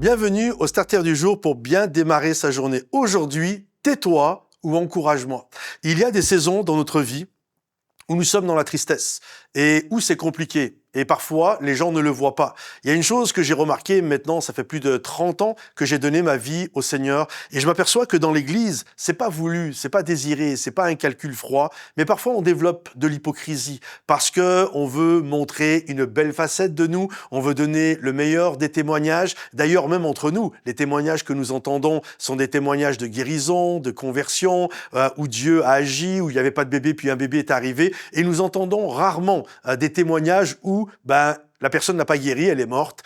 Bienvenue au Starter du jour pour bien démarrer sa journée. Aujourd'hui, tais-toi ou encourage-moi. Il y a des saisons dans notre vie où nous sommes dans la tristesse et où c'est compliqué. Et parfois, les gens ne le voient pas. Il y a une chose que j'ai remarquée maintenant, ça fait plus de 30 ans que j'ai donné ma vie au Seigneur. Et je m'aperçois que dans l'église, c'est pas voulu, c'est pas désiré, c'est pas un calcul froid. Mais parfois, on développe de l'hypocrisie parce que on veut montrer une belle facette de nous. On veut donner le meilleur des témoignages. D'ailleurs, même entre nous, les témoignages que nous entendons sont des témoignages de guérison, de conversion, où Dieu a agi, où il n'y avait pas de bébé, puis un bébé est arrivé. Et nous entendons rarement des témoignages où la personne n'a pas guéri, elle est morte,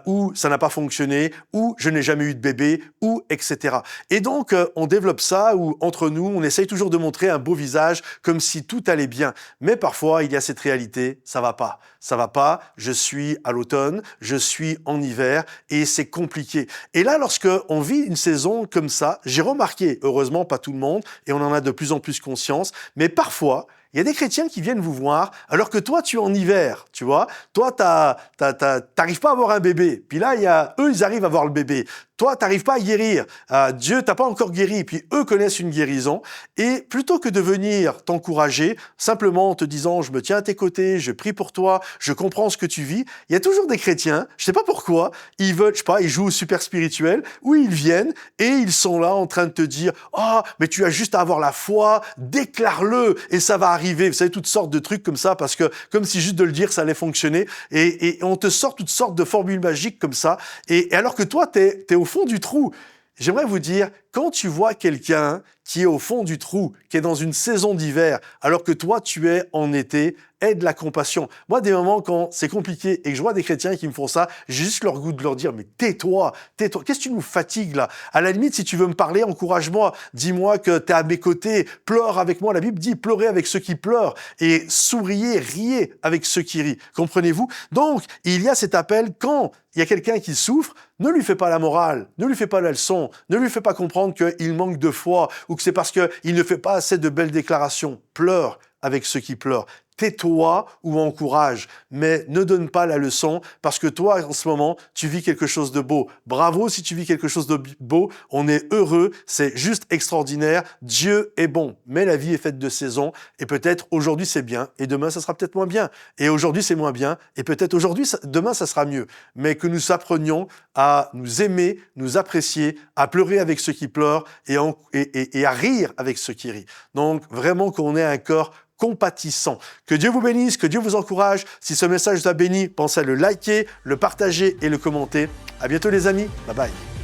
ou ça n'a pas fonctionné, ou je n'ai jamais eu de bébé, ou etc. Et donc, on développe ça, où entre nous, on essaye toujours de montrer un beau visage, comme si tout allait bien. Mais parfois, il y a cette réalité, ça va pas. Ça va pas, je suis à l'automne, je suis en hiver, et c'est compliqué. Et là, lorsque on vit une saison comme ça, j'ai remarqué, heureusement pas tout le monde, et on en a de plus en plus conscience, mais parfois, il y a des chrétiens qui viennent vous voir alors que toi, tu es en hiver, tu vois. Toi, t'arrives pas à avoir un bébé. Puis là, eux, ils arrivent à avoir le bébé. Toi, t'arrives pas à guérir. Dieu t'a pas encore guéri. Puis eux connaissent une guérison. Et plutôt que de venir t'encourager, simplement en te disant, je me tiens à tes côtés, je prie pour toi, je comprends ce que tu vis, il y a toujours des chrétiens, je sais pas pourquoi, ils veulent, je sais pas, ils jouent au super spirituel, où ils viennent et ils sont là en train de te dire, oh, mais tu as juste à avoir la foi, déclare-le et ça va arriver. Vous savez, toutes sortes de trucs comme ça, parce que, comme si juste de le dire, ça allait fonctionner. Et on te sort toutes sortes de formules magiques comme ça. Et alors que toi, t'es au fond du trou. J'aimerais vous dire, quand tu vois quelqu'un qui est au fond du trou, qui est dans une saison d'hiver, alors que toi, tu es en été, aie de la compassion. Moi, des moments quand c'est compliqué et que je vois des chrétiens qui me font ça, j'ai juste leur goût de leur dire, mais tais-toi, tais-toi. Qu'est-ce que tu nous fatigues là? À la limite, si tu veux me parler, encourage-moi. Dis-moi que tu es à mes côtés. Pleure avec moi. La Bible dit, pleurez avec ceux qui pleurent et souriez, riez avec ceux qui rient. Comprenez-vous? Donc, il y a cet appel quand il y a quelqu'un qui souffre, ne lui fais pas la morale, ne lui fais pas la leçon, ne lui fais pas comprendre qu'il manque de foi ou que c'est parce qu'il ne fait pas assez de belles déclarations. Pleure avec ceux qui pleurent. Tais-toi ou encourage, mais ne donne pas la leçon parce que toi, en ce moment, tu vis quelque chose de beau. Bravo si tu vis quelque chose de beau, on est heureux, c'est juste extraordinaire. Dieu est bon, mais la vie est faite de saisons et peut-être aujourd'hui c'est bien et demain ça sera peut-être moins bien. Et aujourd'hui c'est moins bien et peut-être demain ça sera mieux. Mais que nous apprenions à nous aimer, nous apprécier, à pleurer avec ceux qui pleurent et à rire avec ceux qui rient. Donc vraiment qu'on ait un corps compatissant. Que Dieu vous bénisse, que Dieu vous encourage. Si ce message vous a béni, pensez à le liker, le partager et le commenter. À bientôt les amis. Bye bye.